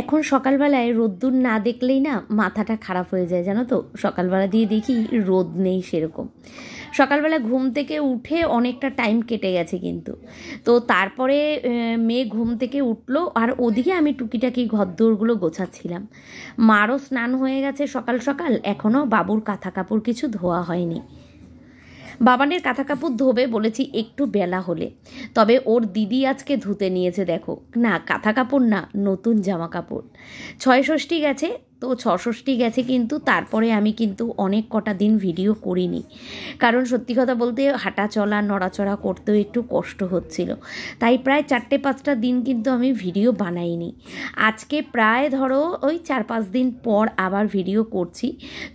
এখন সকালবেলায় রোদ্দুর না দেখলেই না মাথাটা খারাপ হয়ে যায়, জানো তো। সকালবেলা দিয়ে দেখি রোদ নেই সেরকম। সকালবেলা ঘুম থেকে উঠে অনেকটা টাইম কেটে গেছে কিন্তু। তো তারপরে মেয়ে ঘুম থেকে উঠলো, আর ওদিকে আমি টুকিটাকি ঘরদোরগুলো গোছাচ্ছিলাম। মারও স্নান হয়ে গেছে সকাল সকাল, এখনও বাবুর কাঁথা কাপড় কিছু ধোয়া হয়নি। বাবানের কাঁথা কাপড় ধোবে বলেছি একটু বেলা হলে, তবে ওর দিদি আজকে ধুতে নিয়েছে। দেখো না, কাঁথা কাপড় না, নতুন জামা কাপড়। ৬ষষ্ঠী গেছে তো ৬ষষ্ঠী গেছে, কিন্তু তারপরে আমি কিন্তু অনেক কটা দিন ভিডিও করিনি, কারণ সত্যি কথা বলতে হাঁটা চলা নড়াচড়া করতেও একটু কষ্ট হচ্ছিল। তাই প্রায় ৪-৫টা দিন কিন্তু আমি ভিডিও বানাইনি। আজকে প্রায় ধরো ওই ৪-৫ দিন পর আবার ভিডিও করছি।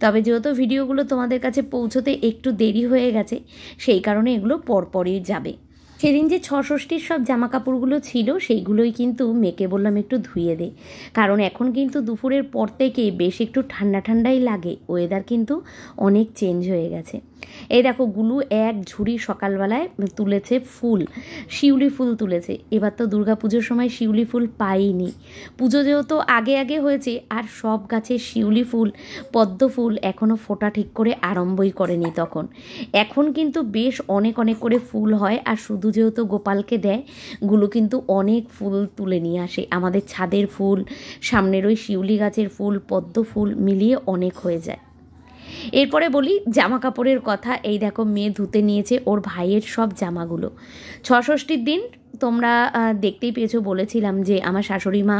তবে যেহেতু ভিডিওগুলো তোমাদের কাছে পৌঁছতে একটু দেরি হয়ে গেছে, সেই কারণে এগুলো পরপরই যাবে। সেদিন যে ৬ষষ্ঠীর সব জামা কাপড়গুলো ছিল সেইগুলোই কিন্তু মেয়েকে বললাম একটু ধুয়ে দে, কারণ এখন কিন্তু দুপুরের পর থেকে বেশ একটু ঠান্ডা ঠান্ডাই লাগে, ওয়েদার কিন্তু অনেক চেঞ্জ হয়ে গেছে। এই দেখো গুলু এক ঝুড়ি সকালবেলায় তুলেছে ফুল, শিউলি ফুল তুলেছে। এবার তো দুর্গাপুজোর সময় শিউলি ফুল পাইনি, পুজো যেহেতু আগে আগে হয়েছে, আর সব গাছে শিউলি ফুল পদ্ম ফুল এখনও ফোটা ঠিক করে আরম্ভই করেনি তখন। এখন কিন্তু বেশ অনেক অনেক করে ফুল হয়, আর শুধু যেহেতু গোপালকে দেয়, গুলো কিন্তু অনেক ফুল তুলে নিয়ে আসে। আমাদের ছাদের ফুল, সামনের ওই শিউলি গাছের ফুল, পদ্ম ফুল মিলিয়ে অনেক হয়ে যায়। এরপরে বলি জামা কাপড়ের কথা। এই দেখো মেয়ে ধুতে নিয়েছে ওর ভাইয়ের সব জামাগুলো। ৬ষষ্ঠীর দিন তোমরা দেখতেই পেয়েছো, বলেছিলাম যে আমার শাশুড়ি মা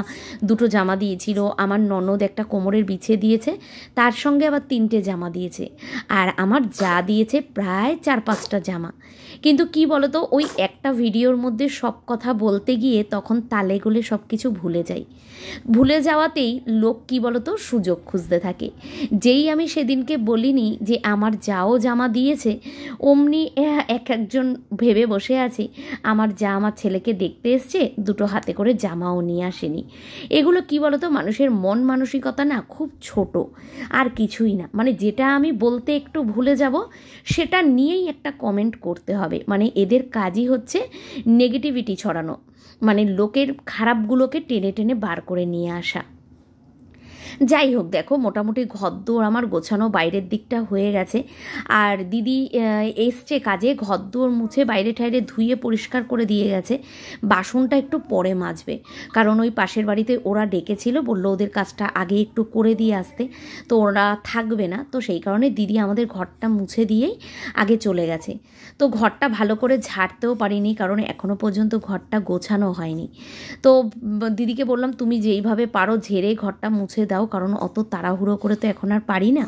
2টো জামা দিয়েছিল, আমার ননদ একটা কোমরের বিছে দিয়েছে, তার সঙ্গে আবার 3টে জামা দিয়েছে, আর আমার যা দিয়েছে প্রায় 4-5টা জামা। কিন্তু কি বলতো, ওই একটা ভিডিওর মধ্যে সব কথা বলতে গিয়ে তখন তালে গোলে সব কিছু ভুলে যাই। ভুলে যাওয়াতেই লোক কি বলতো সুযোগ খুঁজতে থাকে। যেই আমি সেদিনকে বলিনি যে আমার যাও জামা দিয়েছে, অমনি একজন ভেবে বসে আছে আমার যা আমার ছেলেকে দেখতে এসছে, 2টো হাতে করে জামাও নিয়ে আসেনি। এগুলো কি বলতো, মানুষের মন মানসিকতা না খুব ছোট, আর কিছুই না। মানে যেটা আমি বলতে একটু ভুলে যাব, সেটা নিয়েই একটা কমেন্ট করতে হবে। মানে এদের কাজই হচ্ছে নেগেটিভিটি ছড়ানো, মানে লোকের খারাপগুলোকে টেনে টেনে বার করে নিয়ে আসা। যাই হোক, দেখো মোটামুটি ঘরদোর আমার গোছানো বাইরের দিকটা হয়ে গেছে, আর দিদি এসছে কাজে, ঘরদোর মুছে বাইরে ঠাইরে ধুয়ে পরিষ্কার করে দিয়ে গেছে। বাসনটা একটু পরে মাজবে, কারণ ওই পাশের বাড়িতে ওরা ডেকেছিল, বললো ওদের কাজটা আগে একটু করে দিয়ে আসতে, তো ওরা থাকবে না, তো সেই কারণে দিদি আমাদের ঘরটা মুছে দিয়েই আগে চলে গেছে। তো ঘরটা ভালো করে ঝাড়তেও পারিনি, কারণ এখনও পর্যন্ত ঘরটা গোছানো হয়নি। তো দিদিকে বললাম তুমি যেইভাবে পারো ঝেড়ে ঘরটা মুছে দাও, কারণ অত তাড়াহুড়ো করে তো এখন আর পারি না,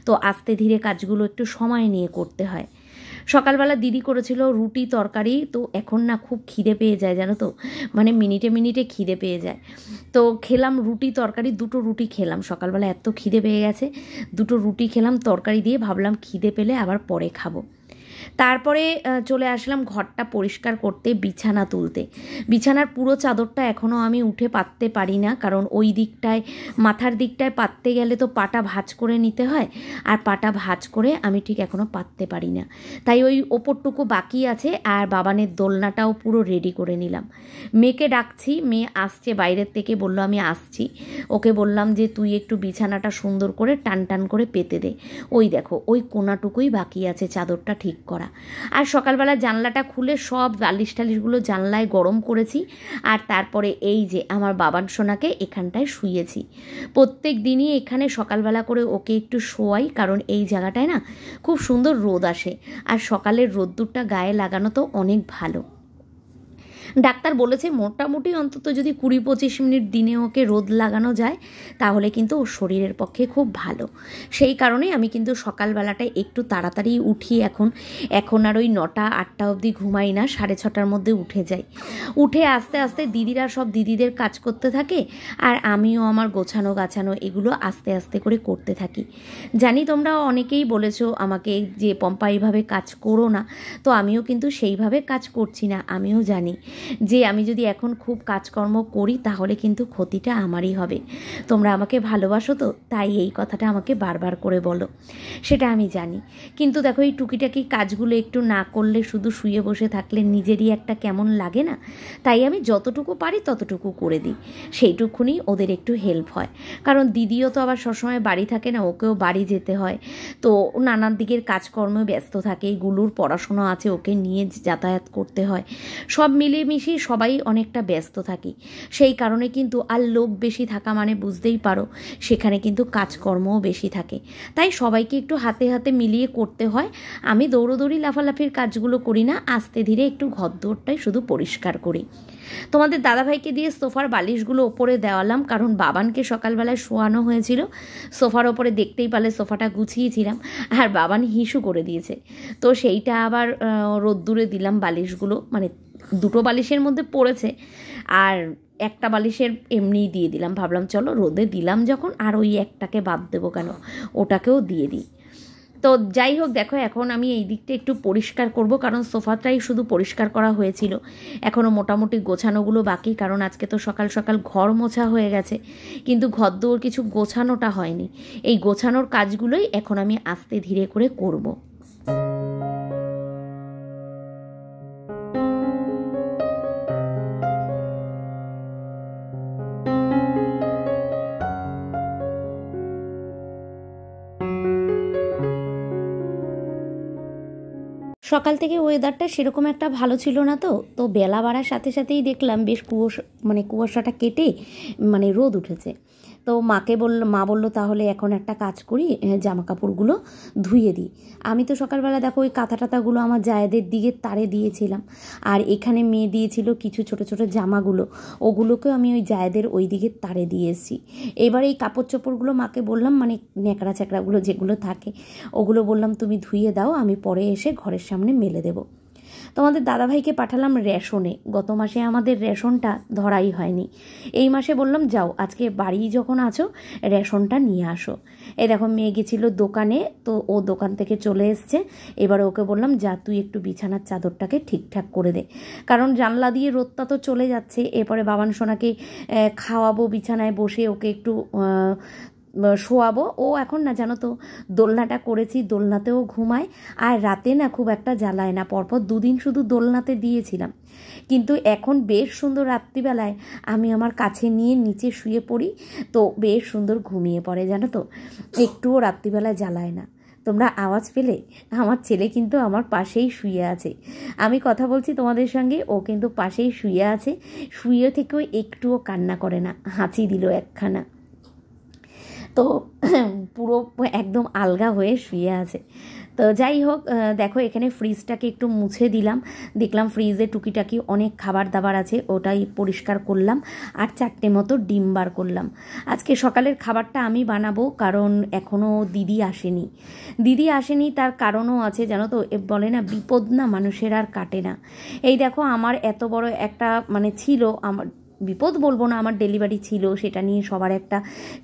তো আস্তে ধীরে কাজগুলো একটু সময় নিয়ে করতে হয়। সকালবেলা দিদি করেছিল রুটি তরকারি, তো এখন না খুব খিদে পেয়ে যায়, জানো তো, মানে মিনিটে মিনিটে খিদে পেয়ে যায়। তো খেলাম রুটি তরকারি, 2টো রুটি খেলাম সকালবেলা, এত খিদে পেয়ে গেছে, 2টো রুটি খেলাম তরকারি দিয়ে, ভাবলাম খিদে পেলে আবার পরে খাবো। তারপরে চলে আসলাম ঘরটা পরিষ্কার করতে, বিছানা তুলতে। বিছানার পুরো চাদরটা এখনও আমি উঠে পাততে পারি না, কারণ ওই দিকটায় মাথার দিকটায় পাততে গেলে তো পাটা ভাঁজ করে নিতে হয়, আর পাটা ভাঁজ করে আমি ঠিক এখনও পাততে পারি না। তাই ওই ওপরটুকু বাকি আছে, আর বাবানের দোলনাটাও পুরো রেডি করে নিলাম। মেয়েকে ডাকছি, মেয়ে আসছে বাইরের থেকে, বললো আমি আসছি। ওকে বললাম যে তুই একটু বিছানাটা সুন্দর করে টান টান করে পেতে দে। ওই দেখো ওই কোনাটুকুই বাকি আছে চাদরটা ঠিক করা। আর সকালবেলা জানলাটা খুলে সব বালিশ টালিশগুলো জানলায় গরম করেছি, আর তারপরে এই যে আমার বাবার সোনাকে এখানটায় শুইয়েছি। প্রত্যেক দিনই এখানে সকালবেলা করে ওকে একটু শোয়াই, কারণ এই জায়গাটায় না খুব সুন্দর রোদ আসে, আর সকালের রোদ্দুরটা গায়ে লাগানো তো অনেক ভালো। ডাক্তার বলেছে মোটামুটি অন্তত যদি 20-25 মিনিট দিনে ওকে রোদ লাগানো যায়, তাহলে কিন্তু ওর শরীরের পক্ষে খুব ভালো। সেই কারণেই আমি কিন্তু সকালবেলাটায় একটু তাড়াতাড়ি উঠি। এখন আর ওই 9টা-8টা অবধি ঘুমাই না, 6:30টার মধ্যে উঠে যাই। উঠে আস্তে আস্তে দিদিরা সব দিদিদের কাজ করতে থাকে, আর আমিও আমার গোছানো গাছানো এগুলো আস্তে আস্তে করে করতে থাকি। জানি তোমরা অনেকেই বলেছো আমাকে যে পম্পা এইভাবে কাজ করো না, তো আমিও কিন্তু সেইভাবে কাজ করছি না, আমিও জানি। যে আমি যদি এখন খুব কাজকর্ম করি তাহলে কিন্তু ক্ষতিটা আমারই হবে। তোমরা আমাকে ভালোবাসো তো, তাই এই কথাটা আমাকে বারবার করে বলো, সেটা আমি জানি। কিন্তু দেখো এই টুকিটাকি কাজগুলো একটু না করলে, শুধু শুয়ে বসে থাকলে নিজেরই একটা কেমন লাগে না? তাই আমি যতটুকু পারি ততটুকু করে দিই, সেইটুকুনি ওদের একটু হেল্প হয়। কারণ দিদিও তো আবার সবসময় বাড়ি থাকে না, ওকেও বাড়ি যেতে হয়, তো নানান দিকের কাজকর্মে ব্যস্ত থাকে, গুলুর পড়াশোনা আছে, ওকে নিয়ে যাতায়াত করতে হয়, সব মিলেমিশে সবাই অনেকটা ব্যস্ত থাকি। সেই কারণে কিন্তু আর লোক বেশি থাকা মানে বুঝতেই পারো সেখানে কিন্তু কাজকর্মও বেশি থাকে, তাই সবাইকে একটু হাতে হাতে মিলিয়ে করতে হয়। আমি দৌড়োদৌড়ি লাফালাফির কাজগুলো করি না, আস্তে ধীরে একটু ঘরদোরটাই শুধু পরিষ্কার করি। তোমাদের দাদাভাইকে দিয়ে সোফার বালিশগুলো ওপরে দেওয়ালাম, কারণ বাবানকে সকালবেলায় শোয়ানো হয়েছিল, সোফার ওপরে দেখতেই পারলে সোফাটা গুছিয়েছিলাম, আর বাবান হিসু করে দিয়েছে, তো সেইটা আবার রোদ্দুরে দিলাম বালিশগুলো, মানে দুটো বালিশের মধ্যে পড়েছে, আর একটা বালিশের এমনিই দিয়ে দিলাম, ভাবলাম চলো রোদে দিলাম যখন আর ওই একটাকে বাদ দেবো কেন, ওটাকেও দিয়ে দিই। তো যাই হোক, দেখো এখন আমি এই দিকটা একটু পরিষ্কার করব, কারণ সোফাটাই শুধু পরিষ্কার করা হয়েছিল, এখনও মোটামুটি গোছানোগুলো বাকি, কারণ আজকে তো সকাল সকাল ঘর মোছা হয়ে গেছে, কিন্তু ঘরদোর কিছু গোছানোটা হয়নি। এই গোছানোর কাজগুলোই এখন আমি আস্তে ধীরে করে করব। সকাল থেকে ওয়েদারটা সেরকম একটা ভালো ছিল না, তো তো বেলা বাড়ার সাথে সাথেই দেখলাম বেশ কুয়াশাটা কেটে রোদ উঠেছে। তো মা বললো তাহলে এখন একটা কাজ করি, জামা কাপড়গুলো ধুয়ে দিই। আমি তো সকালবেলা দেখো ওই কাঁথা টাথাগুলো আমার জায়েদের দিকে তারে দিয়েছিলাম, আর এখানে মেয়ে দিয়েছিল কিছু ছোট ছোট জামাগুলো, ওগুলোকেও আমি ওই জায়েদের ওই দিকে তারে দিয়ে এসেছি। এবার এই কাপড় চোপড়গুলো মাকে বললাম, ন্যাকড়া চ্যাকড়াগুলো যেগুলো থাকে ওগুলো বললাম তুমি ধুয়ে দাও, আমি পরে এসে ঘরের সামনে মেলে দেবো। তোমাদের দাদাভাইকে পাঠালাম রেশনে, গত মাসে আমাদের রেশনটা ধরাই হয়নি, এই মাসে বললাম যাও আজকে বাড়ি যখন আছো রেশনটা নিয়ে আসো। এই দেখো মেয়ে গেছিলো দোকানে, তো ও দোকান থেকে চলে এসছে, এবার ওকে বললাম যা তুই একটু বিছানার চাদরটাকে ঠিকঠাক করে দে, কারণ জানলা দিয়ে রোদটা তো চলে যাচ্ছে, এরপরে বাবান সোনাকে খাওয়াবো, বিছানায় বসে ওকে একটু শোয়াবো। ও এখন না জানো তো দোলনাটা করেছি, দোলনাতেও ঘুমায়, আর রাতে না খুব একটা জ্বালায় না, পরপর দুদিন শুধু দোলনাতে দিয়েছিলাম, কিন্তু এখন বেশ সুন্দর রাত্রিবেলায় আমি আমার কাছে নিয়ে নিচে শুয়ে পড়ি, তো বেশ সুন্দর ঘুমিয়ে পড়ে জানো তো, একটুও রাত্রিবেলায় জ্বালায় না। তোমরা আওয়াজ পেলে? আমার ছেলে কিন্তু আমার পাশেই শুয়ে আছে, আমি কথা বলছি তোমাদের সঙ্গে, ও কিন্তু পাশেই শুয়ে আছে, শুয়ে থেকেও একটুও কান্না করে না, হাঁচি দিল একখানা, তো পুরো একদম আলগা হয়ে শুয়ে আছে। তো যাই হোক, দেখো এখানে ফ্রিজটাকে একটু মুছে দিলাম, দেখলাম ফ্রিজে টুকিটাকি অনেক খাবার দাবার আছে, ওটাই পরিষ্কার করলাম, আর 4টে মতো ডিম বার করলাম। আজকে সকালের খাবারটা আমি বানাবো, কারণ এখনও দিদি আসেনি, তার কারণও আছে জানো তো, বলে না বিপদ না মানুষের আর কাটে না। এই দেখো আমার এত বড় একটা ছিল, আমার বিপদ বলবো না, আমার ডেলিভারি ছিল, সেটা নিয়ে সবার একটা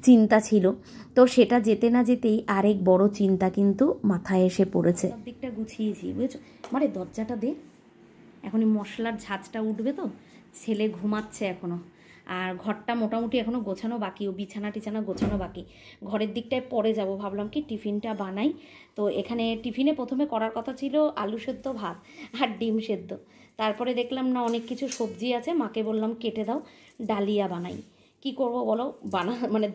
চিন্তা ছিল, তো সেটা যেতে না যেতেই আরেক বড় চিন্তা কিন্তু মাথায় এসে পড়েছে। সব দিকটা গুছিয়েছি বুঝেছো, দরজাটা দে, এখনই মশলার ঝাঁজটা উঠবে, তো ছেলে ঘুমাচ্ছে এখনো, আর ঘরটা মোটামুটি এখনো গোছানো বাকি, ও বিছানা টিছানা গোছানো বাকি, ঘরের দিকটায় পরে যাব, ভাবলাম কি টিফিনটা বানাই। তো এখানে টিফিনে প্রথমে করার কথা ছিল আলু সেদ্ধ ভাত আর ডিম সেদ্ধ, তারপরে দেখলাম না অনেক কিছু সবজি আছে, মাকে বললাম কেটে দাও, ডালিয়া বানাই। কি করব বলো,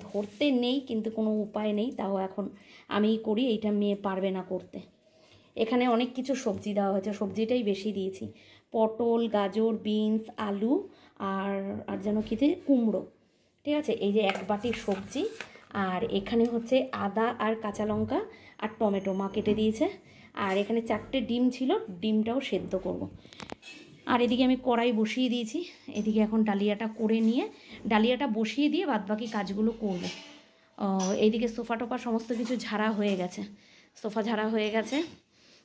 ধরতে নেই, কিন্তু কোনো উপায় নেই, তাও এখন আমিই করি, এইটা মেয়ে পারবে না করতে। এখানে অনেক কিছু সবজি দেওয়া হয়েছে, সবজিটাই বেশি দিয়েছি, পটল, গাজর, বিনস, আলু, আর যেন খেতে কুমড়ো, ঠিক আছে, এই যে 1 বাটি সবজি, আর এখানে হচ্ছে আদা আর কাঁচা লঙ্কা আর টমেটো মা কেটে দিয়েছে, আর এখানে 4টে ডিম ছিল, ডিমটাও সেদ্ধ করব। আর এদিকে আমি কড়াই বসিয়ে দিয়েছি, এদিকে এখন ডালিয়াটা করে নিয়ে ডালিয়াটা বসিয়ে দিয়ে বাদবাকি কাজগুলো করব। এইদিকে সোফা টোফা সমস্ত কিছু ঝাড়া হয়ে গেছে, সোফা ঝাড়া হয়ে গেছে,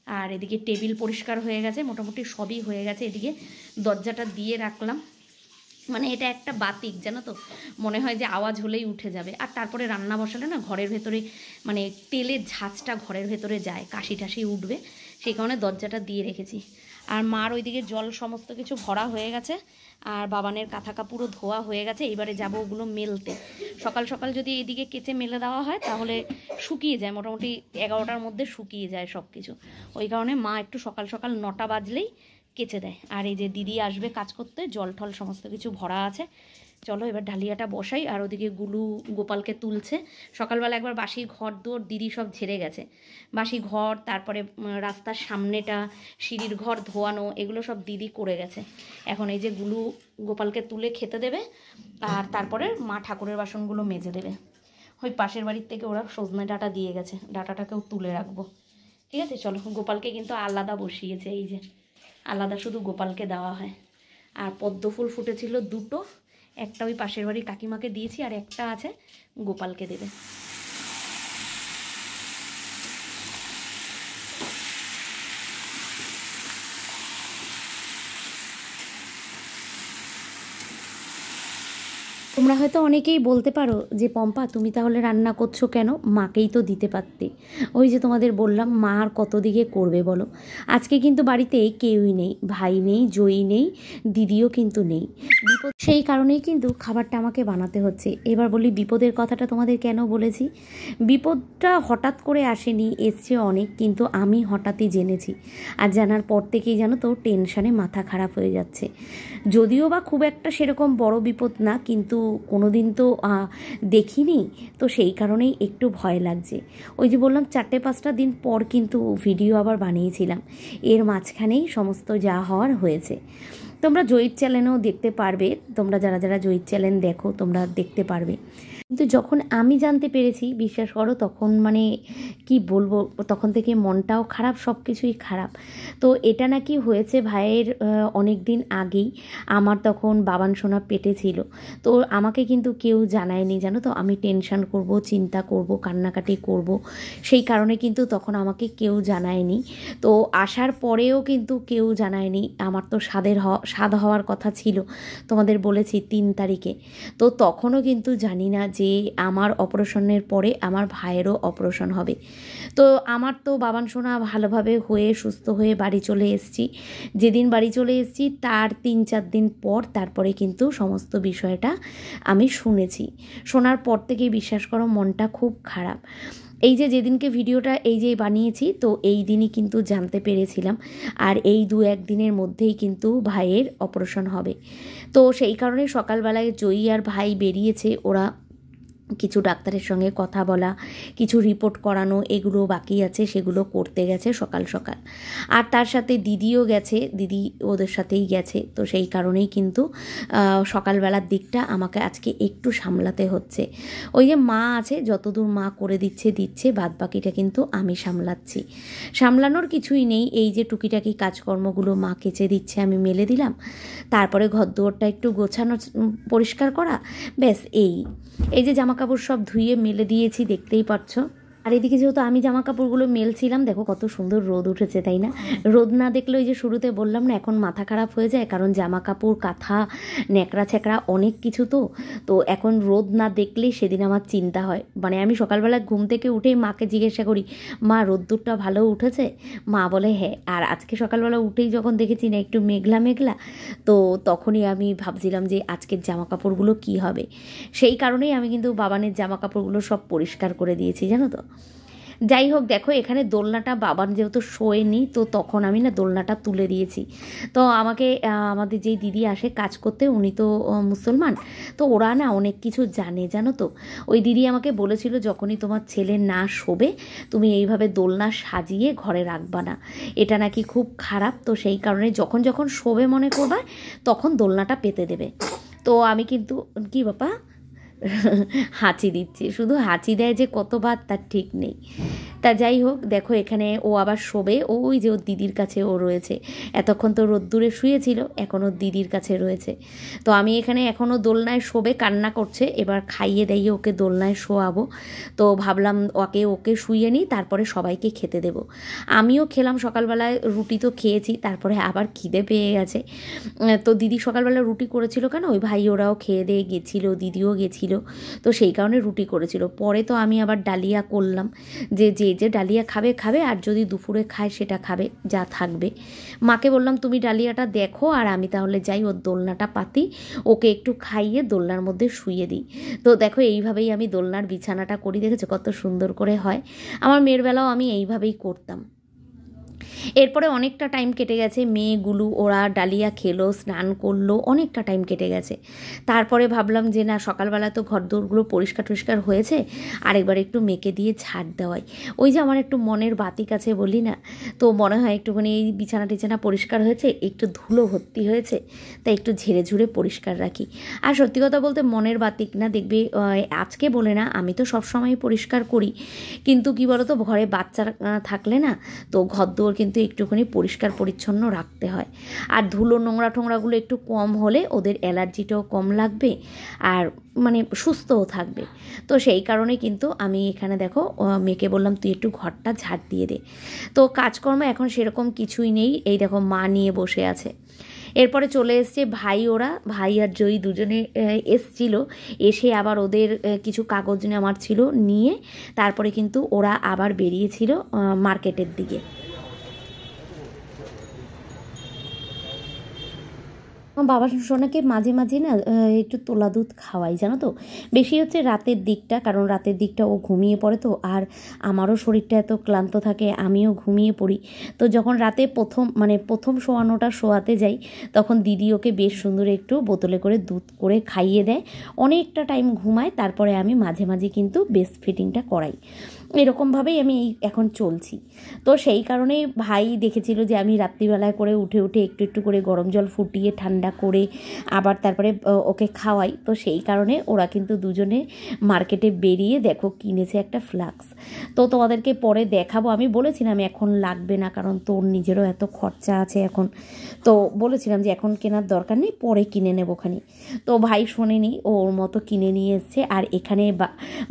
আর এদিকে টেবিল পরিষ্কার হয়ে গেছে, মোটামুটি সবই হয়ে গেছে। এদিকে দরজাটা দিয়ে রাখলাম, এটা একটা বাতিক জানো তো, মনে হয় যে আওয়াজ হলেই উঠে যাবে, আর তারপরে রান্না বসালে না ঘরের ভেতরে তেলের ঝাঁজটা ঘরের ভেতরে যায়, কাশি টাশি উঠবে, সেই কারণে দরজাটা দিয়ে রেখেছি। আর মার ওইদিকে জল সমস্ত কিছু ভরা হয়ে গেছে, আর বাবানের কাঁথা কাপড়ও ধোয়া হয়ে গেছে। এইবারে যাবো ওগুলো মেলতে। সকাল সকাল যদি এইদিকে কেচে মেলে দেওয়া হয় তাহলে শুকিয়ে যায়, মোটামুটি 11টার মধ্যে শুকিয়ে যায় সব কিছু। ওই কারণে মা একটু সকাল সকাল 9টা বাজলেই কেচে দেয়। আর এই যে দিদি আসবে কাজ করতে, জল টল সমস্ত কিছু ভরা আছে। চলো এবার ডালিয়াটা বসাই। আর ওদিকে গুলু গোপালকে তুলছে। সকালবেলা একবার বাসি ঘর দৌড় দিদি সব ঝেড়ে গেছে, বাসি ঘর, তারপরে রাস্তার সামনেটা, সিঁড়ির ঘর ধোয়ানো, এগুলো সব দিদি করে গেছে। এখন এই যে গুলু গোপালকে তুলে খেতে দেবে, আর তারপরে মা ঠাকুরের বাসনগুলো মেজে দেবে। ওই পাশের বাড়ির থেকে ওরা সজনে ডাঁটা দিয়ে গেছে, ডাঁটাটাকেও তুলে রাখবো। ঠিক আছে, চলো। গোপালকে কিন্তু আলাদা বসিয়েছে, এই যে আলাদা শুধু গোপালকে দেওয়া হয়। আর পদ্ম ফুল ফুটেছিল 2টো, একটা ওই পাশের বাড়ির কাকিমাকে দিয়েছি, আর একটা আছে গোপালকে দেবে। তোমরা হয়তো অনেকেই বলতে পারো যে পম্পা তুমি তাহলে রান্না করছো কেন, মাকেই তো দিতে পারতে। ওই যে তোমাদের বললাম, মা আর কত দিকে করবে বলো। আজকে কিন্তু বাড়িতে কেউই নেই, ভাই নেই, জয়ী নেই, দিদিও কিন্তু নেই। বিপদ, সেই কারণেই কিন্তু খাবারটা আমাকে বানাতে হচ্ছে। এবার বলি বিপদের কথাটা তোমাদের কেন বলেছি। বিপদটা হঠাৎ করে আসেনি, এসছে অনেক, কিন্তু আমি হঠাৎই জেনেছি। আর জানার পর থেকেই জানো তো টেনশানে মাথা খারাপ হয়ে যাচ্ছে। যদিও বা খুব একটা সেরকম বড় বিপদ না, কিন্তু কোনো দিন তো দেখিনি, তো সেই কারণেই একটু ভয় লাগছে। ওই যে বললাম 4-5টা দিন পর কিন্তু ভিডিও আবার বানিয়েছিলাম, এর মাঝখানেই সমস্ত যা হওয়ার হয়েছে। তোমরা জয়ীর চ্যানেলেও দেখতে পারবে, তোমরা যারা যারা জয়ীর চ্যানেল দেখো তোমরা দেখতে পারবে। কিন্তু যখন আমি জানতে পেরেছি, বিশ্বাস করো, তখন মানে কি বলবো, তখন থেকে মনটাও খারাপ, সব কিছুই খারাপ। তো এটা নাকি হয়েছে ভাইয়ের অনেক দিন আগেই। আমার তখন বাবান সোনা পেটে ছিল, তো আমাকে কিন্তু কেউ জানায়নি, জানো তো। আমি টেনশন করব, চিন্তা করব, কান্নাকাটি করব, সেই কারণে কিন্তু তখন আমাকে কেউ জানায়নি। তো আসার পরেও কিন্তু কেউ জানায়নি। আমার তো স্বাদ হওয়ার কথা ছিল, তোমাদের বলেছি 3 তারিখে। তো তখনও কিন্তু জানি না যে আমার অপারেশনের পরে আমার ভাইয়েরও অপারেশন হবে। তো আমার তো বাবান সোনা ভালোভাবে হয়ে সুস্থ হয়ে বাড়ি চলে এসেছি। যেদিন বাড়ি চলে এসেছি তার 3-4 দিন পর তারপরে কিন্তু সমস্ত বিষয়টা আমি শুনেছি। শোনার পর থেকেই বিশ্বাস করো মনটা খুব খারাপ। এই যে যেদিনকে ভিডিওটা এই যে বানিয়েছি, তো এই দিনই কিন্তু জানতে পেরেছিলাম। আর এই 2-1 দিনের মধ্যেই কিন্তু ভাইয়ের অপারেশন হবে। তো সেই কারণে সকালবেলায় জয়ী আর ভাই বেরিয়েছে, ওরা কিছু ডাক্তারের সঙ্গে কথা বলা, কিছু রিপোর্ট করানো, এগুলো বাকি আছে, সেগুলো করতে গেছে সকাল সকাল। আর তার সাথে দিদিও গেছে, দিদি ওদের সাথেই গেছে। তো সেই কারণেই কিন্তু সকালবেলার দিকটা আমাকে আজকে একটু সামলাতে হচ্ছে। ওই যে মা আছে, যতদূর মা করে দিচ্ছে, বাদ বাকিটা কিন্তু আমি সামলাচ্ছি। সামলানোর কিছুই নেই, এই যে টুকিটাকি কাজকর্মগুলো মা কেচে দিচ্ছে, আমি মেলে দিলাম। তারপরে ঘর দুয়ারটা একটু গোছানো, পরিষ্কার করা, ব্যাস। এই যে জামা কাপড় সব ধুয়ে মেলে দিয়েছি, দেখতেই পাচ্ছ। আর এদিকে যেহেতু আমি জামা কাপড়গুলো মেলছিলাম, দেখো কত সুন্দর রোদ উঠেছে, তাই না? রোদ না দেখলে ওই যে শুরুতে বললাম না, এখন মাথা খারাপ হয়ে যায়, কারণ জামা কাপড়, কাঁথা, ন্যাকড়া ছ্যাকড়া অনেক কিছু। তো এখন রোদ না দেখলেই সেদিন আমার চিন্তা হয়। মানে আমি সকালবেলা ঘুম থেকে উঠেই মাকে জিজ্ঞাসা করি, মা রোদ্দুরটা ভালো উঠেছে? মা বলে হ্যাঁ। আর আজকে সকালবেলা উঠেই যখন দেখেছি না একটু মেঘলা মেঘলা, তো তখনই আমি ভাবছিলাম যে আজকের জামা কাপড়গুলো কী হবে। সেই কারণেই আমি কিন্তু বাবানের জামা কাপড়গুলো সব পরিষ্কার করে দিয়েছি, জানো তো। যাই হোক, দেখো এখানে দোলনাটা বাবান যেহেতু শোয়নি, তো তখন আমি না দোলনাটা তুলে দিয়েছি। তো আমাকে আমাদের যেই দিদি আসে কাজ করতে, উনি তো মুসলমান, তো ওরা না অনেক কিছু জানে, জানো তো। ওই দিদি আমাকে বলেছিল, যখনই তোমার ছেলে না শোবে তুমি এইভাবে দোলনা সাজিয়ে ঘরে রাখবা না, এটা নাকি খুব খারাপ। তো সেই কারণে যখন যখন শোবে মনে করবা তখন দোলনাটা পেতে দেবে। তো আমি কিন্তু কি বাবা হাঁচি দিচ্ছি, শুধু হাঁচি দেয় যে কতবার তার ঠিক নেই। তা যাই হোক, দেখো এখানে ও আবার শোবে, ওই যে ওর দিদির কাছে ও রয়েছে। এতক্ষণ তো রোদ্দুরে শুয়েছিল, এখন ওর দিদির কাছে রয়েছে। তো আমি এখানে এখনও দোলনায় শোবে, কান্না করছে, এবার খাইয়ে দাইয়ে ওকে দোলনায় শোয়াবো। তো ভাবলাম ওকে শুইয়ে নিই, তারপরে সবাইকে খেতে দেব। আমিও খেলাম সকালবেলায়, রুটি তো খেয়েছি, তারপরে আবার খিদে পেয়ে গেছে। তো দিদি সকালবেলা রুটি করেছিল, কেন ওই ভাই ওরাও খেয়ে দিয়ে গেছিলো, দিদিও গেছিলো, তো সেই কারণে রুটি করেছিল। পরে তো আমি আবার ডালিয়া করলাম, যে যে ডালিয়া খাবে খাবে, আর যদি দুপুরে খায় সেটা খাবে, যা থাকবে। মাকে বললাম তুমি ডালিয়াটা দেখো, আর আমি তাহলে যাই ওর দোলনাটা পাতি, ওকে একটু খাইয়ে দোলনার মধ্যে শুইয়ে দিই। তো দেখো এইভাবেই আমি দোলনার বিছানাটা করি, দেখেছো কত সুন্দর করে হয়। আমার মেয়ের বেলাও আমি এইভাবেই করতাম। এরপরে অনেকটা টাইম কেটে গেছে, মেয়েগুলো ওরা ডালিয়া খেলো, স্নান করলো, অনেকটা টাইম কেটে গেছে। তারপরে ভাবলাম যে না, সকালবেলা তো ঘর দোরগুলো পরিষ্কার টরিষ্কার হয়েছে, আরেকবার একটু মেয়েকে দিয়ে ঝাড় দেওয়াই। ওই যে আমার একটু মনের বাতিক আছে বলি না, তো মনে হয় একটুখানি এই বিছানা টিছানা পরিষ্কার হয়েছে, একটু ধুলো ভর্তি হয়েছে, তাই একটু ঝেড়ে ঝুড়ে পরিষ্কার রাখি। আর সত্যি কথা বলতে মনের বাতিক না, দেখবে আজকে বলে না, আমি তো সবসময় পরিষ্কার করি, কিন্তু কি বলতো ঘরে বাচ্চা থাকলে না, তো ঘর দোর কিন্তু একটুখানি পরিষ্কার পরিচ্ছন্ন রাখতে হয়। আর ধুলো নোংরা টোংরাগুলো একটু কম হলে ওদের অ্যালার্জিটাও কম লাগবে, আর মানে সুস্থও থাকবে। তো সেই কারণে কিন্তু আমি এখানে দেখো মেয়েকে বললাম তুই একটু ঘরটা ঝাড় দিয়ে দে। তো কাজকর্ম এখন সেরকম কিছুই নেই, এই দেখো মা নিয়ে বসে আছে। এরপরে চলে এসছে ভাই, ওরা ভাই আর জয়ী দুজনে এসছিল, এসে আবার ওদের কিছু কাগজ আমার ছিল নিয়ে তারপরে কিন্তু ওরা আবার বেরিয়েছিল মার্কেটের দিকে। বাবা সোনাকে মাঝে মাঝে না একটু তোলা দুধ খাওয়াই, জানো তো, বেশি হচ্ছে রাতের দিকটা, কারণ রাতের দিকটা ও ঘুমিয়ে পড়ে, তো আর আমারও শরীরটা এত ক্লান্ত থাকে, আমিও ঘুমিয়ে পড়ি। তো যখন রাতে প্রথম শোয়ানোটা শোয়াতে যাই, তখন দিদি ওকে বেশ সুন্দর একটু বোতলে করে দুধ করে খাইয়ে দেয়, অনেকটা টাইম ঘুমায়, তারপরে আমি মাঝে মাঝে কিন্তু ব্রেস্ট ফিডিংটা করাই। এরকমভাবেই আমি এখন চলছি। তো সেই কারণেই ভাই দেখেছিল যে আমি রাত্রিবেলায় করে উঠে উঠে একটু একটু করে গরম জল ফুটিয়ে ঠান্ডা করে আবার তারপরে ওকে খাওয়াই। তো সেই কারণে ওরা কিন্তু দুজনে মার্কেটে বেরিয়ে দেখো কিনেছে একটা ফ্লাক্স। তো তোমাদেরকে পরে দেখাবো, আমি বলেছিলাম এখন লাগবে না, কারণ তোর নিজেরও এত খরচা আছে এখন, তো বলেছিলাম যে এখন কেনার দরকার নেই, পরে কিনে নেবো খানি। তো ভাই শোনেনি, ওর মতো কিনে নিয়ে এসছে। আর এখানে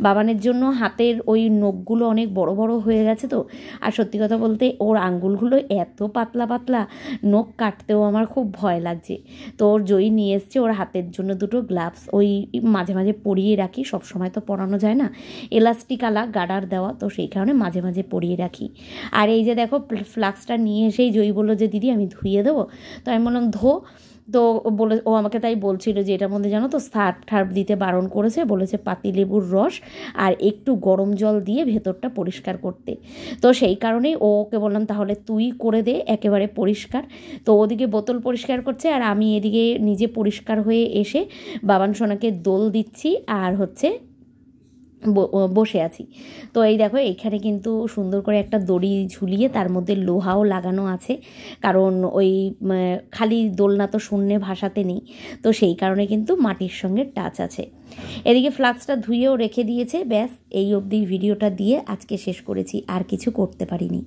বাবানের জন্য হাতের ওই নখগুলো অনেক বড় বড় হয়ে গেছে, তো আর সত্যি কথা বলতে ওর আঙ্গুলগুলো এত পাতলা পাতলা, নখ কাটতেও আমার খুব ভয় লাগছে। তো ওর জয়ী নিয়ে এসছে ওর হাতের জন্য দুটো গ্লাভস, ওই মাঝে মাঝে পরিয়ে রাখি, সব সময় তো পরানো যায় না, এলাস্টিকালা গার্ডার দেওয়া, তো সেই কারণে মাঝে মাঝে পরিয়ে রাখি। আর এই যে দেখো ফ্লাক্সটা নিয়ে এসেই জয়ী বললো যে দিদি আমি ধুয়ে দেবো, তো আমি বললাম ধো। তো বলে ও আমাকে তাই বলছিল যে এটার মধ্যে জানো তো সার্ফ দিতে বারণ করেছে, বলেছে পাতিলেবুর রস আর একটু গরম জল দিয়ে ভেতরটা পরিষ্কার করতে। তো সেই কারণেই ওকে বললাম তাহলে তুই করে দে একেবারে পরিষ্কার। তো ওদিকে বোতল পরিষ্কার করছে, আর আমি এদিকে নিজে পরিষ্কার হয়ে এসে বাবান সোনাকে দোল দিচ্ছি আর হচ্ছে বসে আছি। তো এই দেখো এখানে কিন্তু সুন্দর করে একটা দড়ি ঝুলিয়ে তার মধ্যে লোহাও লাগানো আছে, কারণ ওই খালি দোলনা তো শূন্যে ভাসাতে নেই, তো সেই কারণে কিন্তু মাটির সঙ্গে টাচ আছে। এদিকে ফ্লাক্সটা ধুয়েও রেখে দিয়েছে। ব্যাস এই অবধি ভিডিওটা দিয়ে আজকে শেষ করেছি, আর কিছু করতে পারিনি।